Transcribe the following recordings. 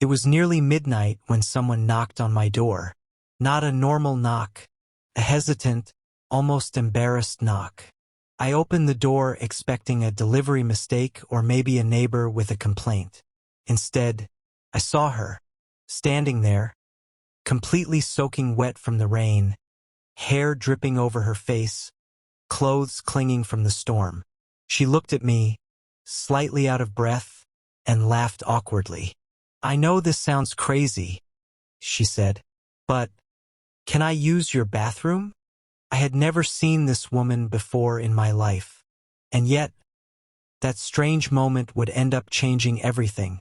It was nearly midnight when someone knocked on my door. Not a normal knock. A hesitant, almost embarrassed knock. I opened the door expecting a delivery mistake or maybe a neighbor with a complaint. Instead, I saw her, standing there, completely soaking wet from the rain, hair dripping over her face, clothes clinging from the storm. She looked at me, slightly out of breath, and laughed awkwardly. "I know this sounds crazy," she said, "but can I use your bathroom?" I had never seen this woman before in my life, and yet, that strange moment would end up changing everything.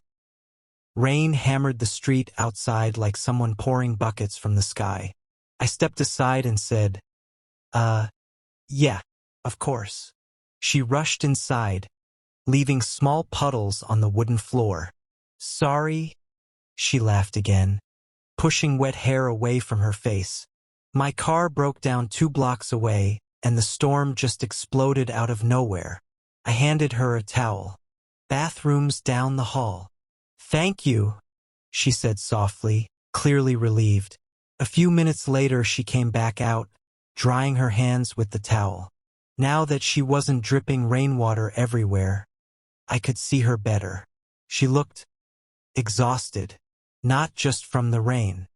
Rain hammered the street outside like someone pouring buckets from the sky. I stepped aside and said, yeah, of course." She rushed inside, leaving small puddles on the wooden floor. "Sorry," she laughed again, pushing wet hair away from her face. "My car broke down 2 blocks away, and the storm just exploded out of nowhere." I handed her a towel. "Bathroom's down the hall." "Thank you," she said softly, clearly relieved. A few minutes later she came back out, drying her hands with the towel. Now that she wasn't dripping rainwater everywhere, I could see her better. She looked exhausted, not just from the rain,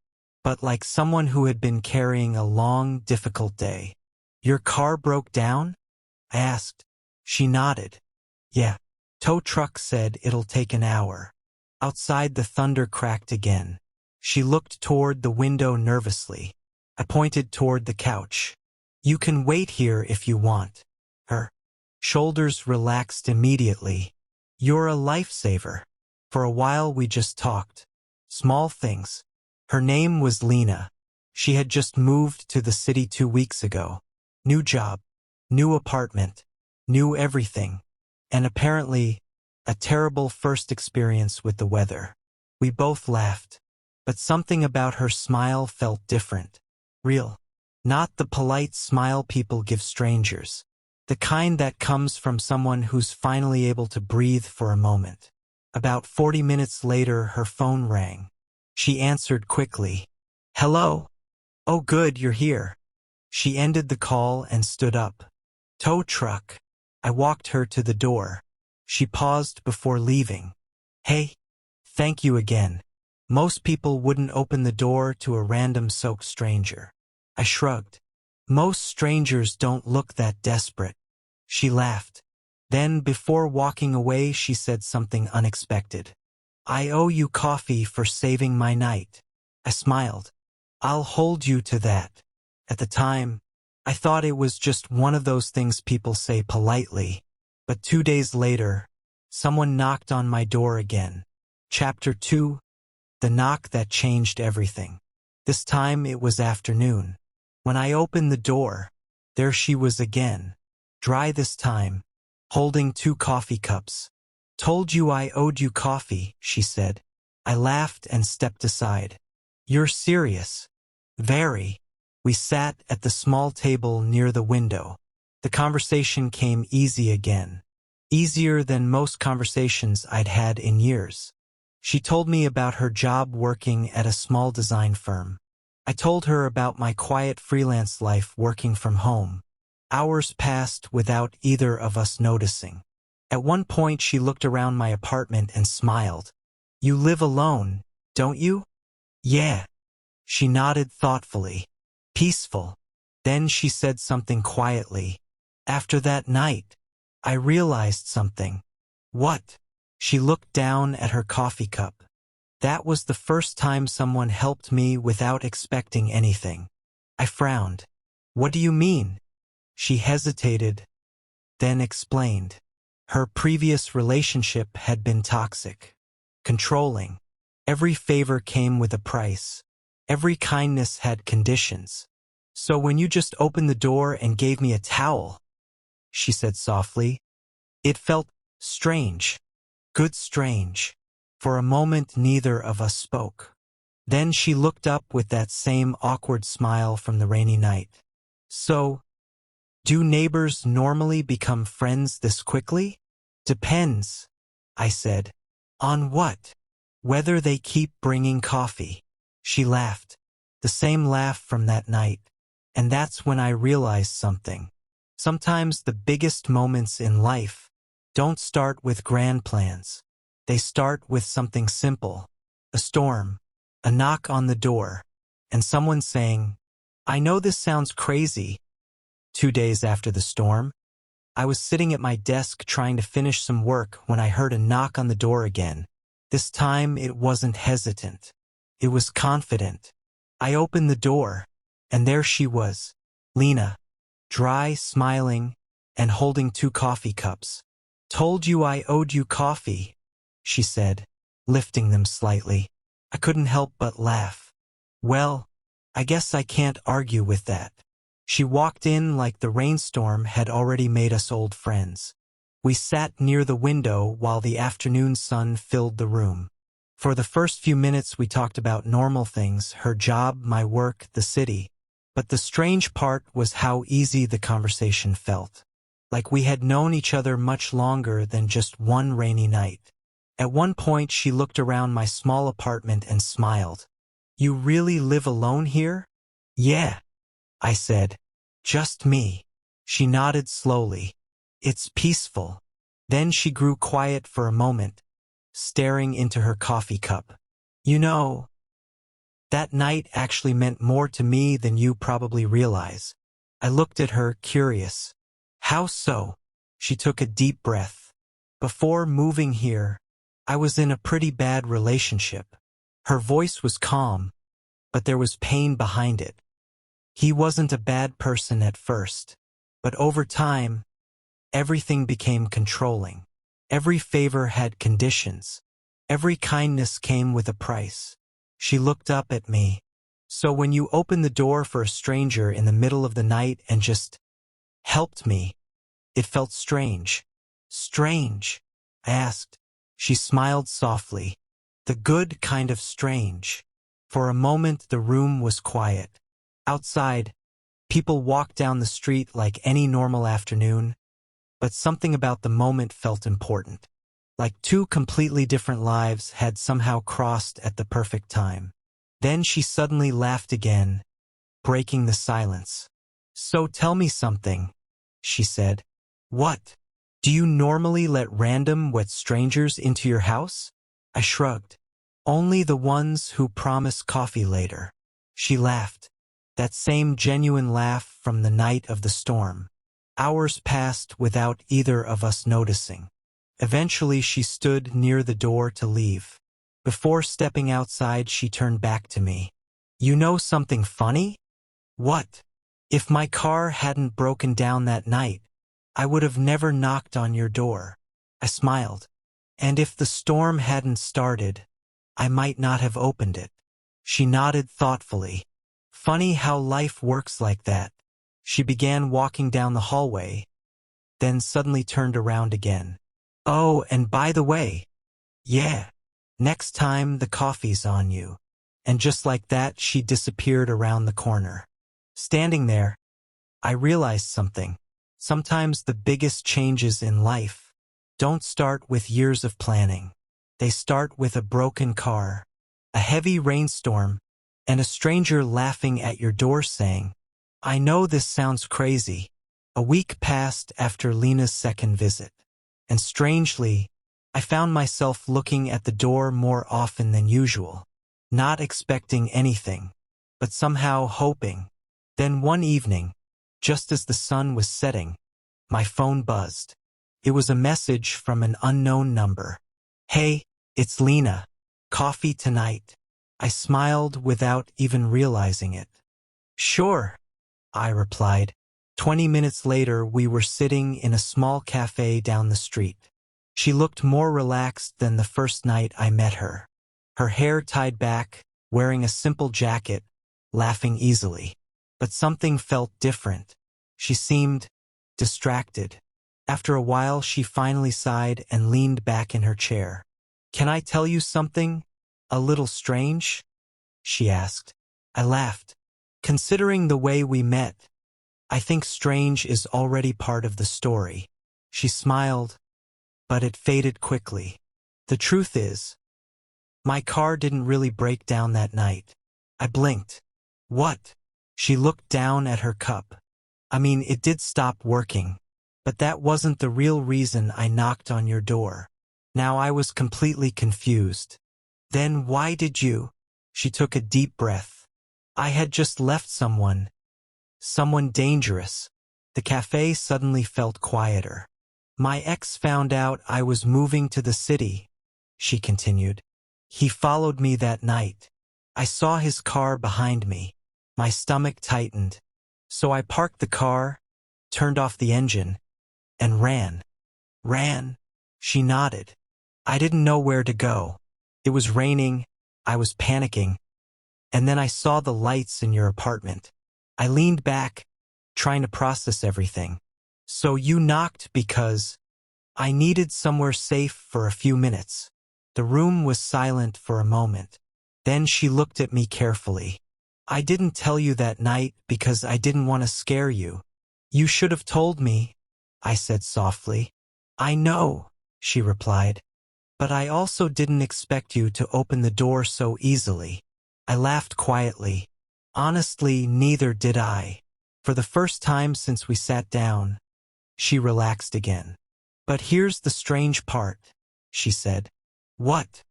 but like someone who had been carrying a long, difficult day. "Your car broke down?" I asked. She nodded. "Yeah." Tow truck said it'll take an hour. Outside the thunder cracked again. She looked toward the window nervously. I pointed toward the couch. "You can wait here if you want." Her shoulders relaxed immediately. "You're a lifesaver." For a while we just talked. Small things. Her name was Lena. She had just moved to the city 2 weeks ago. New job, new apartment, new everything. And apparently, a terrible first experience with the weather. We both laughed. But something about her smile felt different. Real. Not the polite smile people give strangers. The kind that comes from someone who's finally able to breathe for a moment. About 40 minutes later, her phone rang. She answered quickly. "Hello? Oh good, you're here." She ended the call and stood up. "Tow truck." I walked her to the door. She paused before leaving. "Hey, thank you again." Most people wouldn't open the door to a random soaked stranger. I shrugged. "Most strangers don't look that desperate." She laughed. Then, before walking away, she said something unexpected. "I owe you coffee for saving my night." I smiled. "I'll hold you to that." At the time, I thought it was just one of those things people say politely. But 2 days later, someone knocked on my door again. Chapter 2. The knock that changed everything. This time it was afternoon. When I opened the door, there she was again. Dry this time, holding 2 coffee cups. "Told you I owed you coffee," she said. I laughed and stepped aside. "You're serious?" "Very." We sat at the small table near the window. The conversation came easy again. Easier than most conversations I'd had in years. She told me about her job working at a small design firm. I told her about my quiet freelance life working from home. Hours passed without either of us noticing. At one point she looked around my apartment and smiled. "You live alone, don't you?" "Yeah." She nodded thoughtfully. "Peaceful." Then she said something quietly. "After that night, I realized something." "What?" She looked down at her coffee cup. "That was the first time someone helped me without expecting anything." I frowned. "What do you mean?" She hesitated, then explained. Her previous relationship had been toxic, controlling. Every favor came with a price. Every kindness had conditions. "So when you just opened the door and gave me a towel," she said softly, "it felt strange. Good strange." For a moment neither of us spoke. Then she looked up with that same awkward smile from the rainy night. "So, do neighbors normally become friends this quickly?" "Depends," I said. "On what?" Whether they keep bringing coffee. She laughed. The same laugh from that night. And that's when I realized something. Sometimes the biggest moments in life don't start with grand plans. They start with something simple. A storm, a knock on the door, and someone saying, "I know this sounds crazy." 2 days after the storm, I was sitting at my desk trying to finish some work when I heard a knock on the door again. This time it wasn't hesitant. It was confident. I opened the door, and there she was, Lena, dry, smiling, and holding 2 coffee cups. "Told you I owed you coffee," she said, lifting them slightly. I couldn't help but laugh. Well, I guess I can't argue with that. She walked in like the rainstorm had already made us old friends. We sat near the window while the afternoon sun filled the room. For the first few minutes we talked about normal things, her job, my work, the city. But the strange part was how easy the conversation felt. Like we had known each other much longer than just one rainy night. At one point she looked around my small apartment and smiled. "You really live alone here?" "Yeah," I said. "Just me." She nodded slowly. "It's peaceful." Then she grew quiet for a moment, staring into her coffee cup. "You know, that night actually meant more to me than you probably realize." I looked at her, curious. "How so?" She took a deep breath. "Before moving here, I was in a pretty bad relationship." Her voice was calm, but there was pain behind it. "He wasn't a bad person at first, but over time, everything became controlling. Every favor had conditions. Every kindness came with a price." She looked up at me. "So when you opened the door for a stranger in the middle of the night and just helped me, it felt strange." "Strange?" I asked. She smiled softly. "The good kind of strange." For a moment the room was quiet. Outside, people walked down the street like any normal afternoon, but something about the moment felt important. Like 2 completely different lives had somehow crossed at the perfect time. Then she suddenly laughed again, breaking the silence. "So tell me something," she said. "What? Do you normally let random wet strangers into your house?" I shrugged. "Only the ones who promise coffee later." She laughed. That same genuine laugh from the night of the storm. Hours passed without either of us noticing. Eventually she stood near the door to leave. Before stepping outside she turned back to me. "You know something funny?" "What?" "If my car hadn't broken down that night, I would have never knocked on your door." I smiled. "And if the storm hadn't started, I might not have opened it." She nodded thoughtfully. "Funny how life works like that." She began walking down the hallway, then suddenly turned around again. "Oh, and by the way, yeah, next time the coffee's on you." And just like that she disappeared around the corner. Standing there, I realized something. Sometimes the biggest changes in life don't start with years of planning. They start with a broken car, a heavy rainstorm, and a stranger laughing at your door saying, "I know this sounds crazy." A week passed after Lena's second visit, and strangely, I found myself looking at the door more often than usual, not expecting anything, but somehow hoping. Then one evening, just as the sun was setting, my phone buzzed. It was a message from an unknown number. "Hey, it's Lena. Coffee tonight." I smiled without even realizing it. "Sure," I replied. 20 minutes later, we were sitting in a small cafe down the street. She looked more relaxed than the first night I met her. Her hair tied back, wearing a simple jacket, laughing easily. But something felt different. She seemed distracted. After a while, she finally sighed and leaned back in her chair. "Can I tell you something a little strange?" she asked. I laughed. "Considering the way we met, I think strange is already part of the story." She smiled, but it faded quickly. "The truth is, My car didn't really break down that night. I blinked. What? She looked down at her cup. I mean, it did stop working. But that wasn't the real reason I knocked on your door. Now I was completely confused. Then why did you? She took a deep breath. I had just left someone dangerous. The cafe suddenly felt quieter. My ex found out I was moving to the city, she continued. He followed me that night. I saw his car behind me. My stomach tightened. So I parked the car, turned off the engine, and ran. Ran? She nodded. I didn't know where to go. It was raining. I was panicking. And then I saw the lights in your apartment. I leaned back, trying to process everything. So you knocked because I needed somewhere safe for a few minutes. The room was silent for a moment. Then she looked at me carefully. I didn't tell you that night because I didn't want to scare you. You should have told me, I said softly. I know, she replied. But I also didn't expect you to open the door so easily. I laughed quietly. Honestly, neither did I. For the first time since we sat down, she relaxed again. But here's the strange part, she said. What?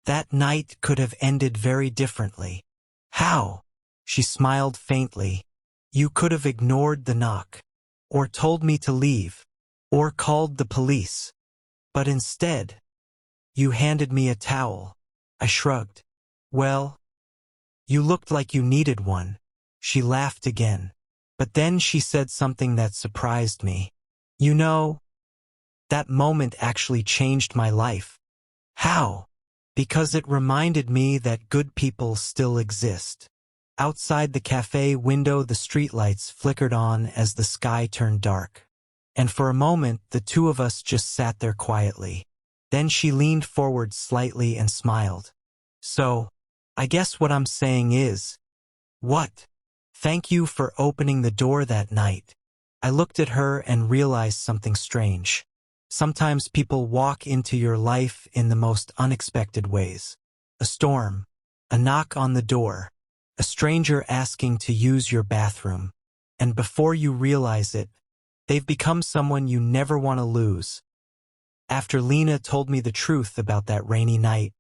That night could have ended very differently. How? She smiled faintly. You could have ignored the knock, or told me to leave, or called the police. But instead, you handed me a towel. I shrugged. Well, you looked like you needed one. She laughed again. But then she said something that surprised me. You know, that moment actually changed my life. How? Because it reminded me that good people still exist. Outside the cafe window, the streetlights flickered on as the sky turned dark. And for a moment, the two of us just sat there quietly. Then she leaned forward slightly and smiled. So, I guess what I'm saying is, what? Thank you for opening the door that night. I looked at her and realized something strange. Sometimes people walk into your life in the most unexpected ways. A storm, a knock on the door, a stranger asking to use your bathroom. And before you realize it, they've become someone you never want to lose. After Lena told me the truth about that rainy night,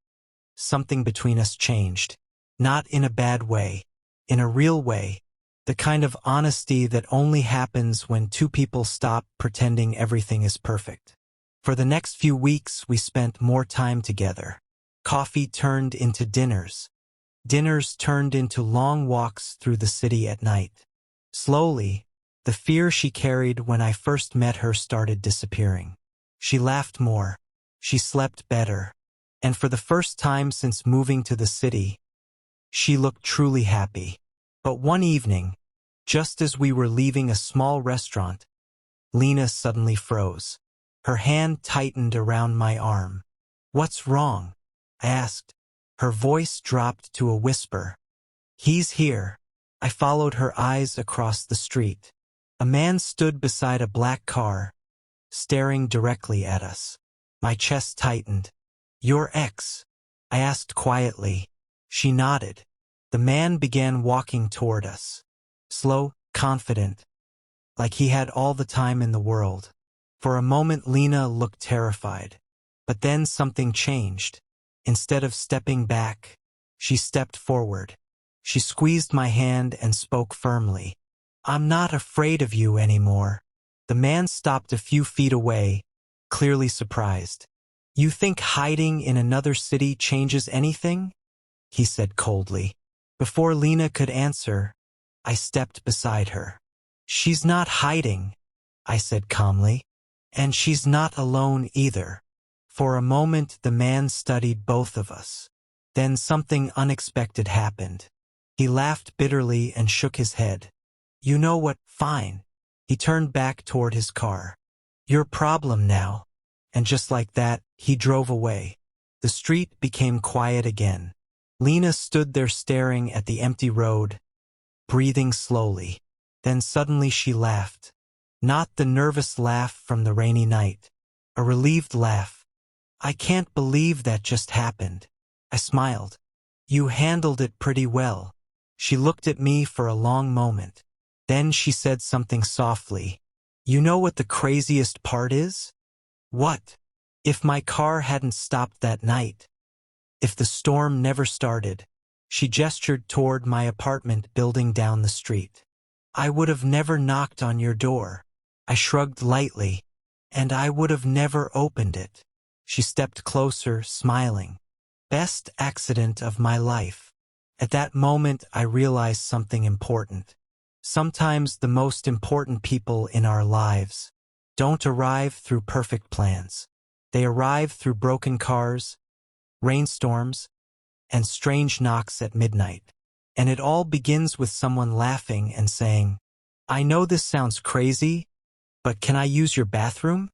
something between us changed. Not in a bad way, in a real way. The kind of honesty that only happens when two people stop pretending everything is perfect. For the next few weeks, we spent more time together. Coffee turned into dinners. Dinners turned into long walks through the city at night. Slowly, the fear she carried when I first met her started disappearing. She laughed more. She slept better. And for the first time since moving to the city, she looked truly happy. But one evening, just as we were leaving a small restaurant, Lena suddenly froze. Her hand tightened around my arm. What's wrong? I asked. Her voice dropped to a whisper. He's here. I followed her eyes across the street. A man stood beside a black car, staring directly at us. My chest tightened. Your ex? I asked quietly. She nodded. The man began walking toward us. Slow, confident, like he had all the time in the world. For a moment Lena looked terrified. But then something changed. Instead of stepping back, she stepped forward. She squeezed my hand and spoke firmly. I'm not afraid of you anymore. The man stopped a few feet away, clearly surprised. You think hiding in another city changes anything? He said coldly. Before Lena could answer, I stepped beside her. She's not hiding, I said calmly. And she's not alone either. For a moment the man studied both of us. Then something unexpected happened. He laughed bitterly and shook his head. You know what? Fine. He turned back toward his car. Your problem now. And just like that, he drove away. The street became quiet again. Lena stood there staring at the empty road, breathing slowly. Then suddenly she laughed. Not the nervous laugh from the rainy night. A relieved laugh. I can't believe that just happened. I smiled. You handled it pretty well. She looked at me for a long moment. Then she said something softly. You know what the craziest part is? What? If my car hadn't stopped that night, if the storm never started, she gestured toward my apartment building down the street. I would have never knocked on your door. I shrugged lightly, and I would have never opened it. She stepped closer, smiling. Best accident of my life. At that moment, I realized something important. Sometimes the most important people in our lives don't arrive through perfect plans. They arrive through broken cars, rainstorms, and strange knocks at midnight. And it all begins with someone laughing and saying, I know this sounds crazy, but can I use your bathroom?